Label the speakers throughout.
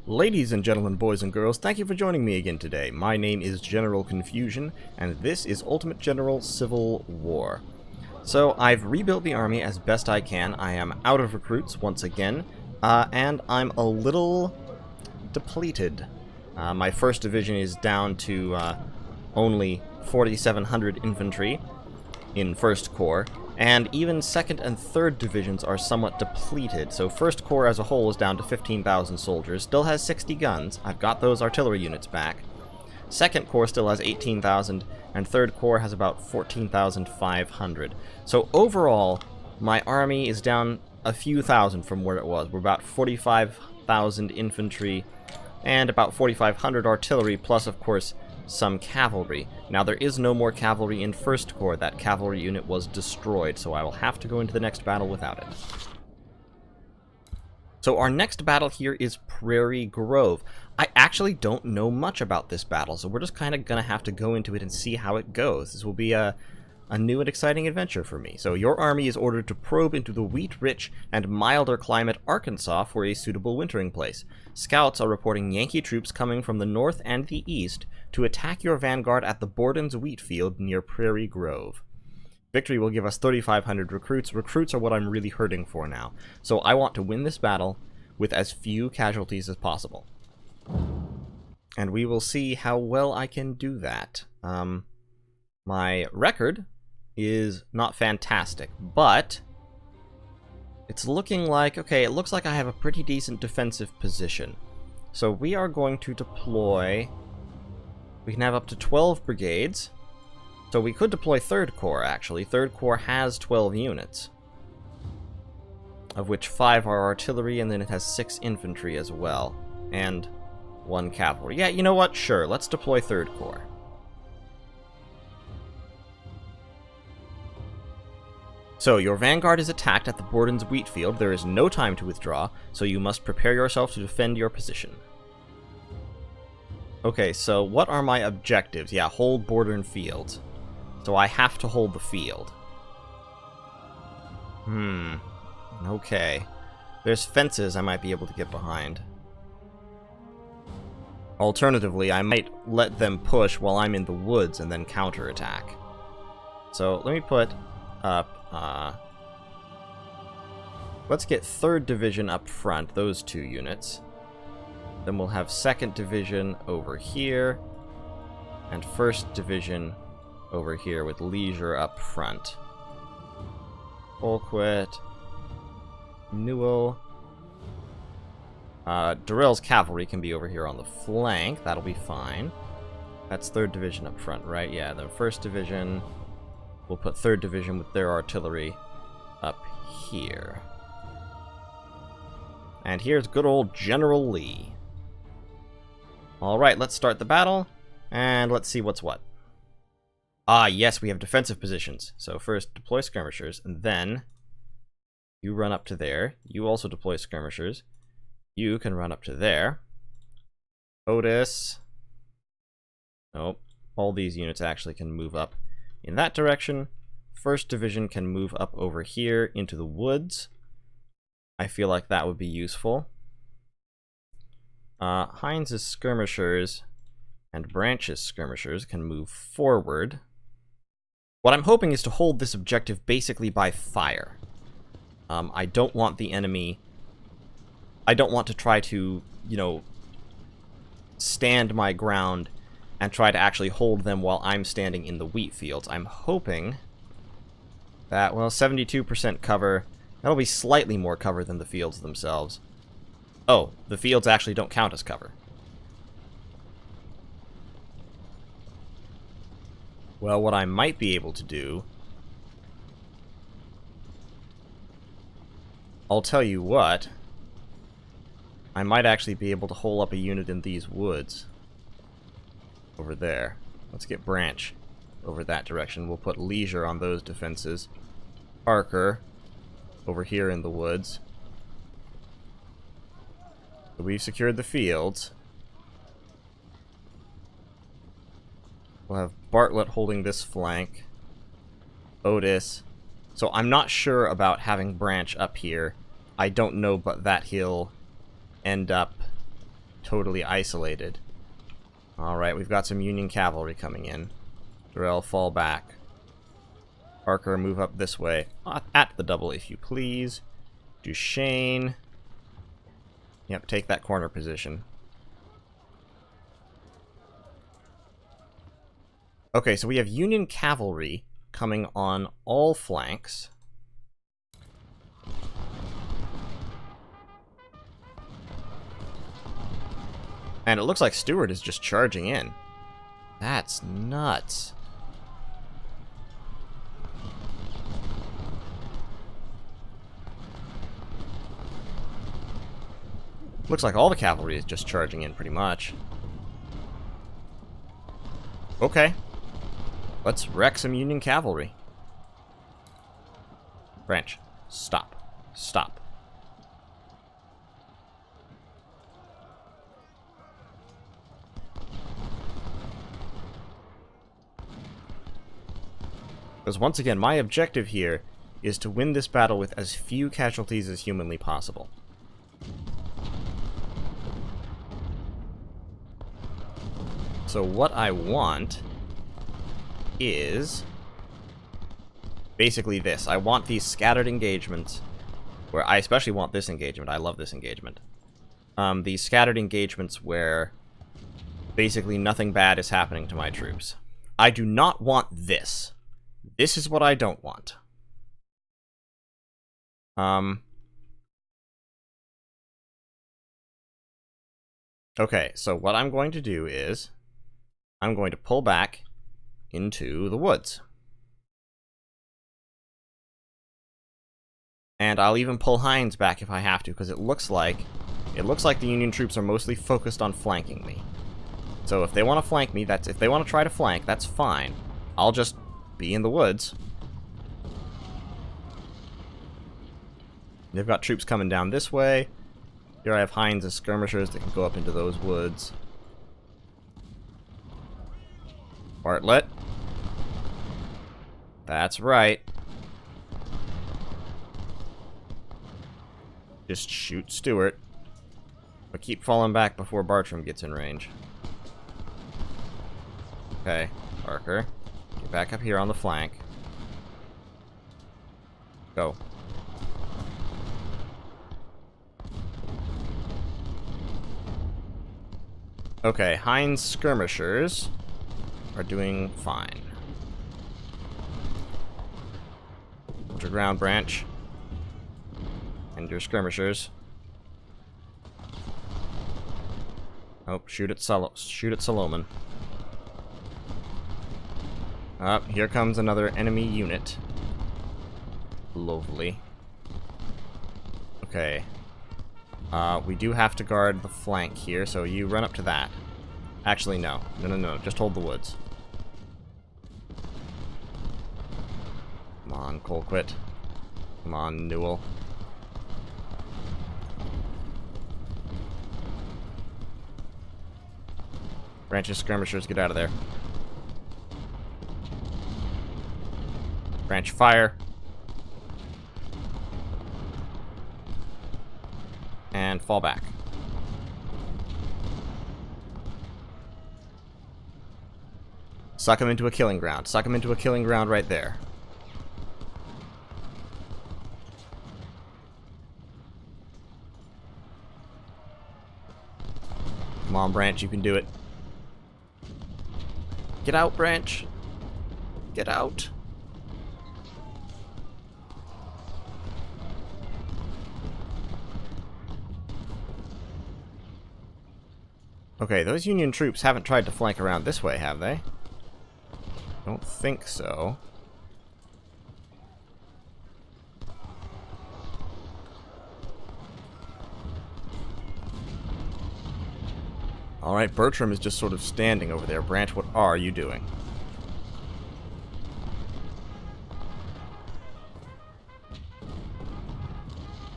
Speaker 1: Ladies and gentlemen, boys and girls, thank you for joining me again today. My name is General Confusion, and this is Ultimate General Civil War. So, I've rebuilt the army as best I can. I am out of recruits once again, and I'm a little depleted. My 1st Division is down to only 4,700 infantry in 1st Corps, and even 2nd and 3rd Divisions are somewhat depleted. So 1st Corps as a whole is down to 15,000 soldiers, still has 60 guns. I've got those artillery units back. 2nd Corps still has 18,000, and 3rd Corps has about 14,500. So overall, my army is down a few thousand from where it was. We're about 45,000 infantry and about 4,500 artillery, plus of course some cavalry. Now there is no more cavalry in 1st Corps. That cavalry unit was destroyed, so I will have to go into the next battle without it. So our next battle here is Prairie Grove. I actually don't know much about this battle, so we're just kind of going to have to go into it and see how it goes. This will be a new and exciting adventure for me. So your army is ordered to probe into the wheat-rich and milder climate Arkansas for a suitable wintering place. Scouts are reporting Yankee troops coming from the north and the east to attack your vanguard at the Borden's wheat field near Prairie Grove. Victory will give us 3,500 recruits. Recruits are what I'm really hurting for now. So I want to win this battle with as few casualties as possible. And we will see how well I can do that. My record is not fantastic, but it's looking like, okay, it looks like I have a pretty decent defensive position. So we are going to deploy, we can have up to 12 brigades. So we could deploy 3rd Corps, actually. 3rd Corps has 12 units, of which 5 are artillery, and then it has 6 infantry as well, and 1 cavalry. Yeah, you know what? Sure, let's deploy 3rd Corps. So, your vanguard is attacked at the Borden's wheat field. There is no time to withdraw, so you must prepare yourself to defend your position. Okay, so what are my objectives? Yeah, hold Borden fields. So I have to hold the field. Okay. There's fences I might be able to get behind. Alternatively, I might let them push while I'm in the woods and then counterattack. So let me put up, let's get 3rd Division up front, those 2 units. Then we'll have 2nd Division over here, and 1st Division over here with Leisure up front. Colquitt, Newell. Durrell's cavalry can be over here on the flank. That'll be fine. That's 3rd Division up front, right? Yeah, then 1st Division. We'll put 3rd Division with their artillery up here. And here's good old General Lee. Alright, let's start the battle, and let's see what's what. Ah, yes, we have defensive positions. So first, deploy skirmishers, and then you run up to there. You also deploy skirmishers. You can run up to there. Otis. Nope. All these units actually can move up in that direction. 1st Division can move up over here into the woods. I feel like that would be useful. Hines' skirmishers and Branch's skirmishers can move forward. What I'm hoping is to hold this objective basically by fire. I don't want the enemy... I don't want to try to, you know, stand my ground and try to actually hold them while I'm standing in the wheat fields. I'm hoping that, well, 72% cover. That'll be slightly more cover than the fields themselves. Oh, the fields actually don't count as cover. Well, what I might be able to do... I'll tell you what. I might actually be able to hole up a unit in these woods. Over there. Let's get Branch over that direction. We'll put Leisure on those defenses. Parker over here in the woods. So we've secured the fields. We'll have Bartlett holding this flank. Otis. So I'm not sure about having Branch up here. I don't know but that he'll end up totally isolated. Alright, we've got some Union cavalry coming in. Darrell, fall back. Parker, move up this way. At the double, if you please. Duchesne. Yep, take that corner position. Okay, so we have Union cavalry coming on all flanks. And it looks like Stewart is just charging in. That's nuts. Looks like all the cavalry is just charging in, pretty much. Okay. Let's wreck some Union cavalry. Branch. Stop. Stop. Because once again, my objective here is to win this battle with as few casualties as humanly possible. So what I want is basically this. I want these scattered engagements, where I especially want this engagement. I love this engagement. These scattered engagements where basically nothing bad is happening to my troops. I do not want this. This is what I don't want. Okay, so what I'm going to do is I'm going to pull back into the woods. And I'll even pull Hines back if I have to, because it looks like the Union troops are mostly focused on flanking me. So if they want to flank me, if they want to try to flank, that's fine. I'll just be in the woods. They've got troops coming down this way. Here I have Hines and skirmishers that can go up into those woods. Bartlett. That's right. Just shoot Stewart. But keep falling back before Bartram gets in range. Okay, Parker. Get back up here on the flank. Go. Okay, Hines skirmishers are doing fine. Hold your ground, Branch. And your skirmishers. Oh, shoot at Solomon. Here comes another enemy unit. Lovely. Okay. We do have to guard the flank here, so you run up to that. Actually, no. No. Just hold the woods. Come on, Colquitt. Come on, Newell. Branch's skirmishers, get out of there. Branch, fire. And fall back. Suck him into a killing ground. Suck him into a killing ground right there. Come on, Branch, you can do it. Get out, Branch. Get out. Okay, those Union troops haven't tried to flank around this way, have they? Don't think so. Alright, Bertram is just sort of standing over there. Branch, what are you doing?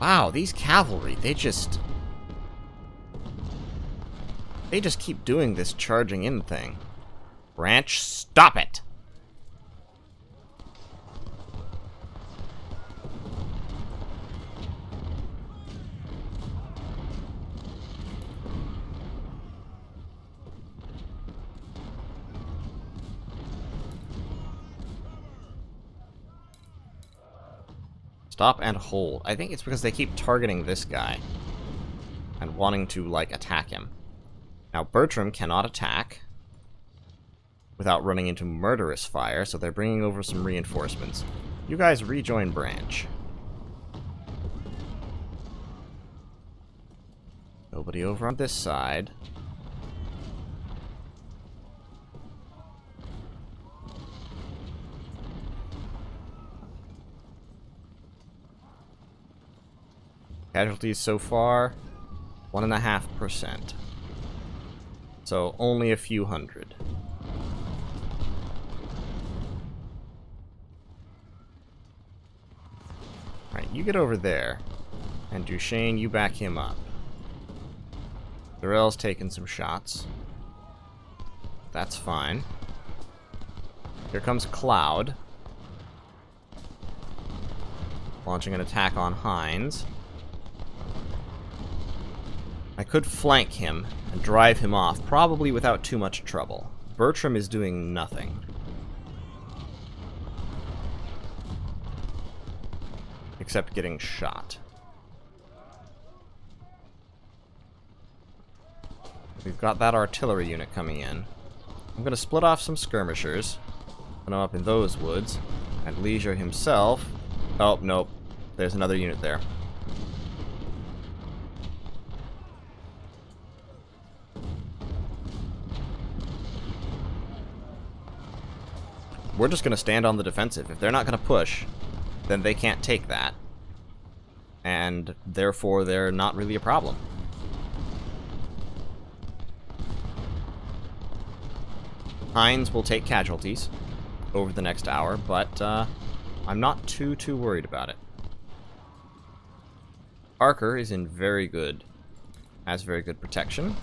Speaker 1: Wow, these cavalry, they just keep doing this charging in thing. Branch, stop it! Stop and hold. I think it's because they keep targeting this guy and wanting to, like, attack him. Now, Bertram cannot attack without running into murderous fire, so they're bringing over some reinforcements. You guys rejoin branch. Nobody over on this side. Casualties so far, 1.5%. So only a few hundred. Alright, you get over there. And Duchesne, you back him up. Durrell's taking some shots. That's fine. Here comes Cloud. Launching an attack on Hines. I could flank him and drive him off, probably without too much trouble. Bertram is doing nothing. Except getting shot. We've got that artillery unit coming in. I'm going to split off some skirmishers. Put them up in those woods. And Leisure himself... Oh, nope. There's another unit there. We're just going to stand on the defensive. If they're not going to push, then they can't take that. And therefore, they're not really a problem. Hines will take casualties over the next hour, but I'm not too worried about it. Parker is in very good, has very good protection.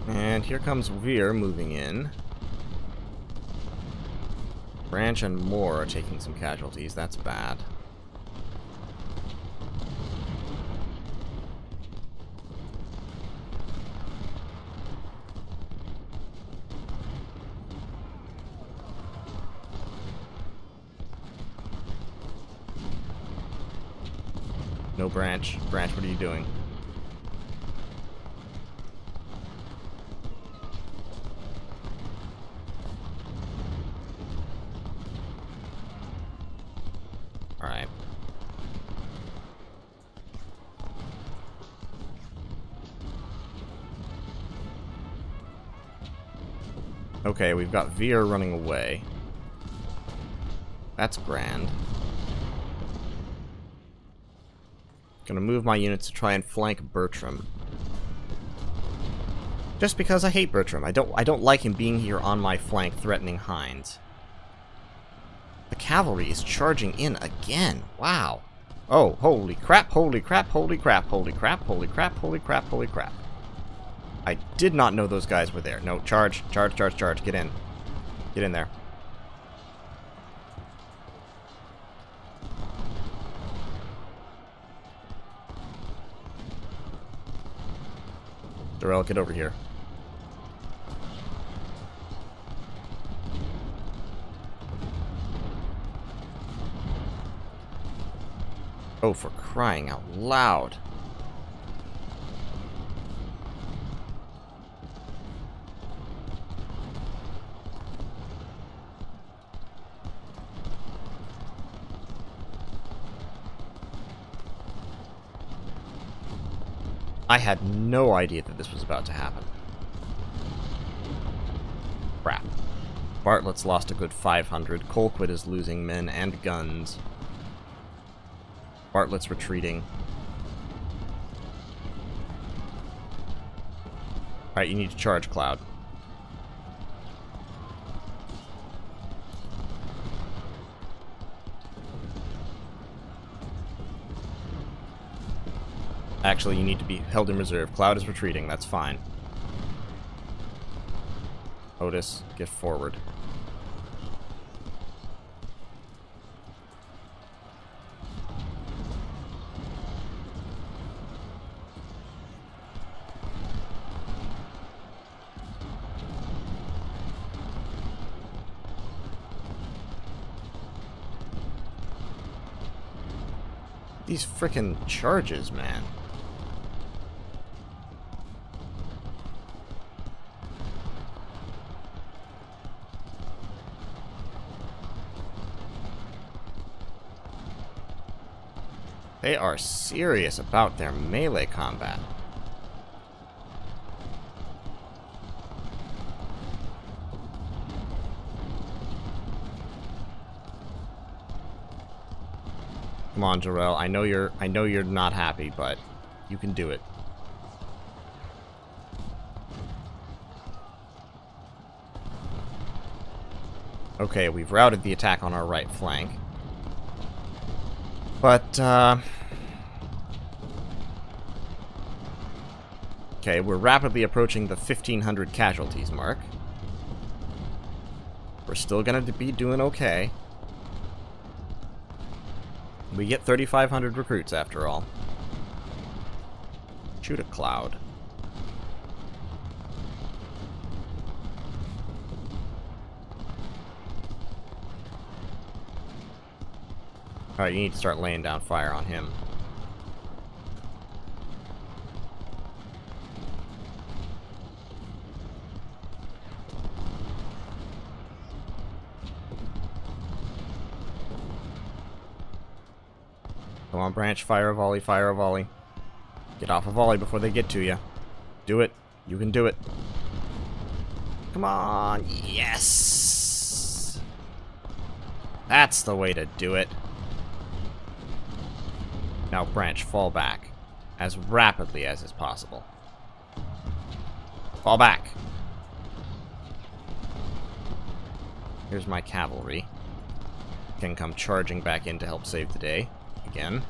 Speaker 1: And here comes Veer moving in. Branch and Moore are taking some casualties. That's bad. No Branch. Branch, what are you doing? Alright. Okay, we've got Veer running away. That's grand. Gonna move my units to try and flank Bertram. Just because I hate Bertram. I don't like him being here on my flank threatening Hines. The cavalry is charging in again. Wow. Oh, holy crap, holy crap, holy crap, holy crap, holy crap, holy crap, holy crap. I did not know those guys were there. No, charge, charge, charge, charge. Get in. Get in there. Durrell, get over here. Oh, for crying out loud. I had no idea that this was about to happen. Crap. Bartlett's lost a good 500. Colquitt is losing men and guns. Bartlett's retreating. Alright, you need to charge, Cloud. Actually, you need to be held in reserve. Cloud is retreating, that's fine. Otis, get forward. These frickin' charges, man. They are serious about their melee combat. Come on, Jarrell. I know you're not happy, but you can do it. Okay, we've routed the attack on our right flank. But, okay, we're rapidly approaching the 1,500 casualties mark. We're still gonna be doing okay. We get 3,500 recruits after all. Shoot a cloud. Alright, you need to start laying down fire on him. Come on, Branch, fire a volley, fire a volley. Get off a volley before they get to you. Do it. You can do it. Come on, yes! That's the way to do it. Now, Branch, fall back. As rapidly as is possible. Fall back! Here's my cavalry. Can come charging back in to help save the day. Again.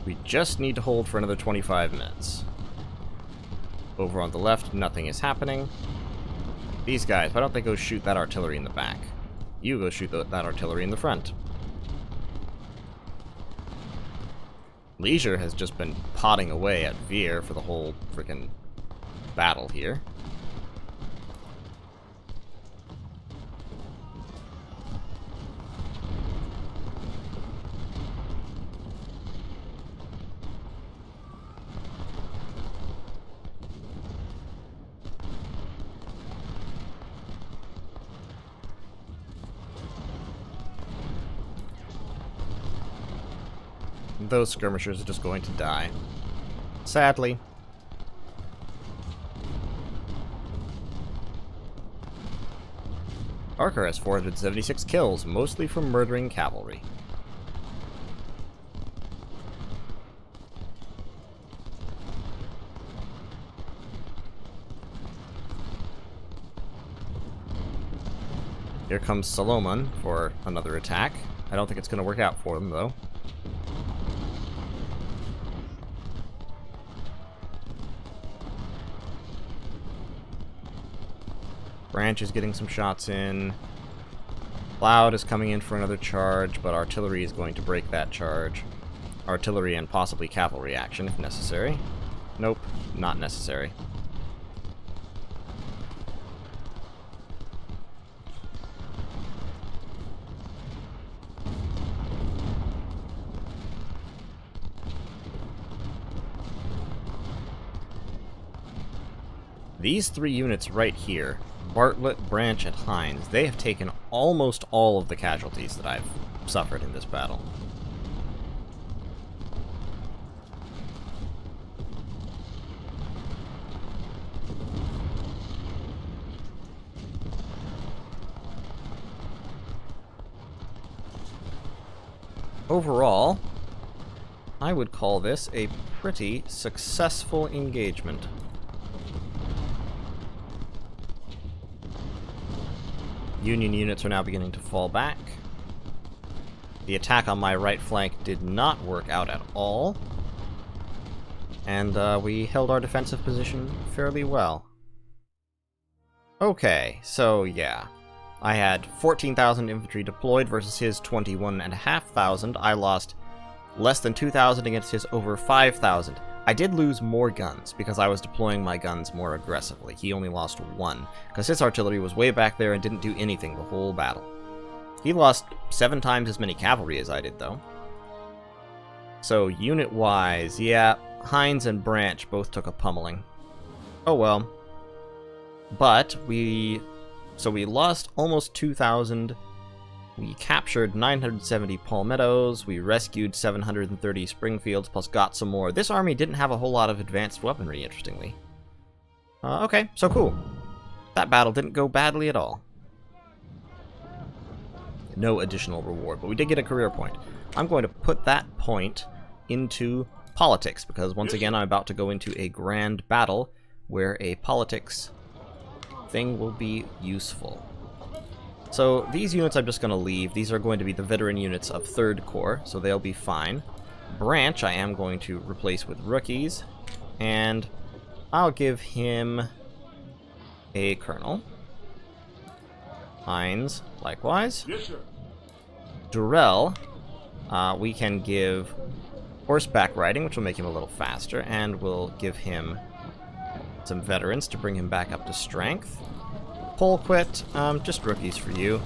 Speaker 1: We just need to hold for another 25 minutes. Over on the left, nothing is happening. These guys, why don't they go shoot that artillery in the back? You go shoot that artillery in the front. Leisure has just been potting away at Veer for the whole frickin' battle here. Those skirmishers are just going to die. Sadly. Archer has 476 kills, mostly from murdering cavalry. Here comes Solomon for another attack. I don't think it's going to work out for them, though. Branch is getting some shots in. Cloud is coming in for another charge, but artillery is going to break that charge. Artillery and possibly cavalry action if necessary. Nope, not necessary. These three units right here, Bartlett, Branch, and Hines, they have taken almost all of the casualties that I've suffered in this battle. Overall, I would call this a pretty successful engagement. Union units are now beginning to fall back. The attack on my right flank did not work out at all. And we held our defensive position fairly well. Okay, so yeah. I had 14,000 infantry deployed versus his 21,500. I lost Less than 2,000 against his over 5,000. I did lose more guns because I was deploying my guns more aggressively. He only lost 1 because his artillery was way back there and didn't do anything the whole battle. He lost 7 times as many cavalry as I did, though. So, unit-wise, yeah, Hines and Branch both took a pummeling. Oh well. But we lost almost 2,000. We captured 970 palmettos. We rescued 730 Springfields, plus got some more. This army didn't have a whole lot of advanced weaponry, interestingly. Okay, so cool. That battle didn't go badly at all. No additional reward, but we did get a career point. I'm going to put that point into politics, because once again I'm about to go into a grand battle where a politics thing will be useful. So these units I'm just going to leave. These are going to be the veteran units of 3rd Corps, so they'll be fine. Branch I am going to replace with rookies, and I'll give him a colonel. Hines, likewise.
Speaker 2: Yes, sir.
Speaker 1: Durrell, we can give horseback riding, which will make him a little faster, and we'll give him some veterans to bring him back up to strength. Polquit, just rookies for you.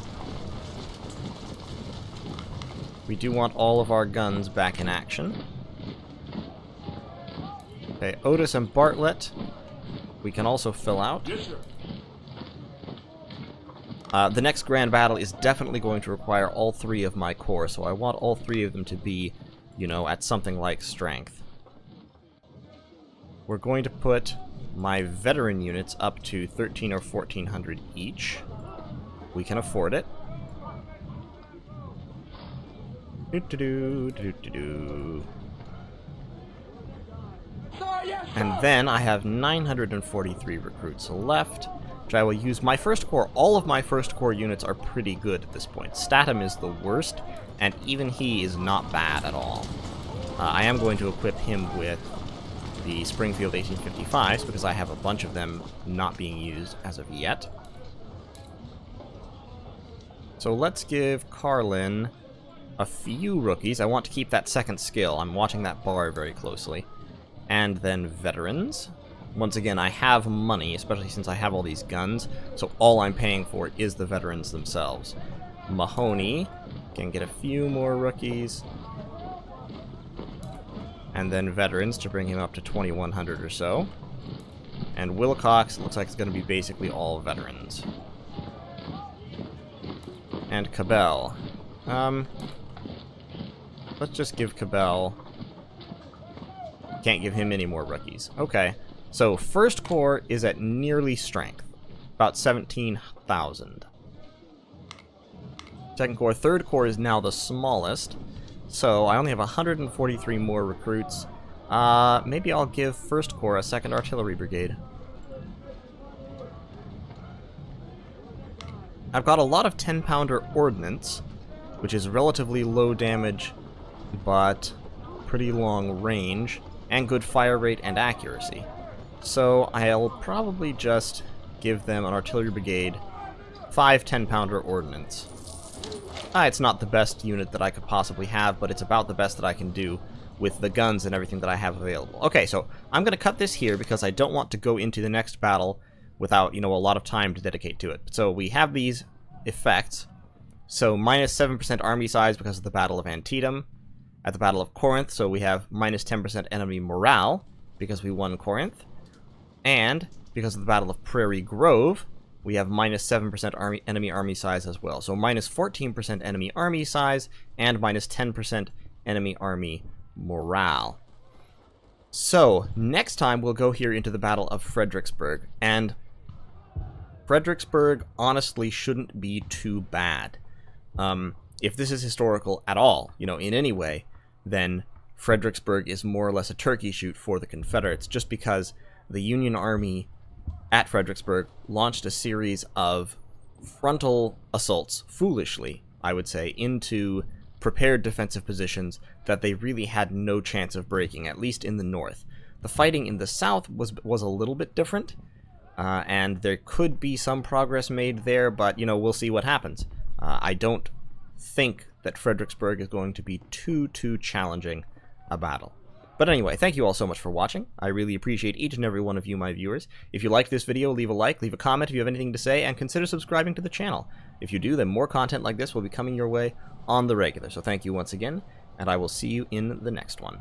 Speaker 1: We do want all of our guns back in action. Okay, Otis and Bartlett, we can also fill out.
Speaker 2: Yes, sir.
Speaker 1: The next grand battle is definitely going to require all 3 of my corps, so I want all 3 of them to be, you know, at something like strength. We're going to put my veteran units up to 1,300 or 1,400 each. We can afford it. And then I have 943 recruits left, which I will use. My 1st Corps, all of my 1st Corps units are pretty good at this point. Statham is the worst, and even he is not bad at all. I am going to equip him with the Springfield 1855s, because I have a bunch of them not being used as of yet. So let's give Carlin a few rookies. I want to keep that 2nd skill. I'm watching that bar very closely. And then veterans. Once again, I have money, especially since I have all these guns, so all I'm paying for is the veterans themselves. Mahoney can get a few more rookies. And then veterans to bring him up to 2,100 or so. And Wilcox looks like it's going to be basically all veterans. And Cabell. Let's just give Cabell... Can't give him any more rookies. Okay. So, 1st Corps is at nearly strength. About 17,000. 2nd Corps. 3rd Corps is now the smallest. So, I only have 143 more recruits. Maybe I'll give 1st Corps a 2nd Artillery Brigade. I've got a lot of 10-pounder ordnance, which is relatively low damage, but pretty long range, and good fire rate and accuracy. So I'll probably just give them an artillery brigade, 5 10-pounder ordnance. It's not the best unit that I could possibly have, but it's about the best that I can do with the guns and everything that I have available. Okay, so I'm going to cut this here because I don't want to go into the next battle without, you know, a lot of time to dedicate to it. So we have these effects. So minus 7% army size because of the Battle of Antietam. At the Battle of Corinth, so we have minus 10% enemy morale because we won Corinth. And because of the Battle of Prairie Grove, we have minus 7% enemy army size as well. So minus 14% enemy army size and minus 10% enemy army morale. So, next time we'll go here into the Battle of Fredericksburg. And Fredericksburg honestly shouldn't be too bad. If this is historical at all, you know, in any way, then Fredericksburg is more or less a turkey shoot for the Confederates, just because the Union Army at Fredericksburg launched a series of frontal assaults, foolishly, I would say, into prepared defensive positions that they really had no chance of breaking, at least in the north. The fighting in the south was a little bit different, and there could be some progress made there, but, you know, we'll see what happens. I don't think that Fredericksburg is going to be too challenging a battle. But anyway, thank you all so much for watching. I really appreciate each and every one of you, my viewers. If you like this video, leave a like, leave a comment if you have anything to say, and consider subscribing to the channel. If you do, then more content like this will be coming your way on the regular. So thank you once again, and I will see you in the next one.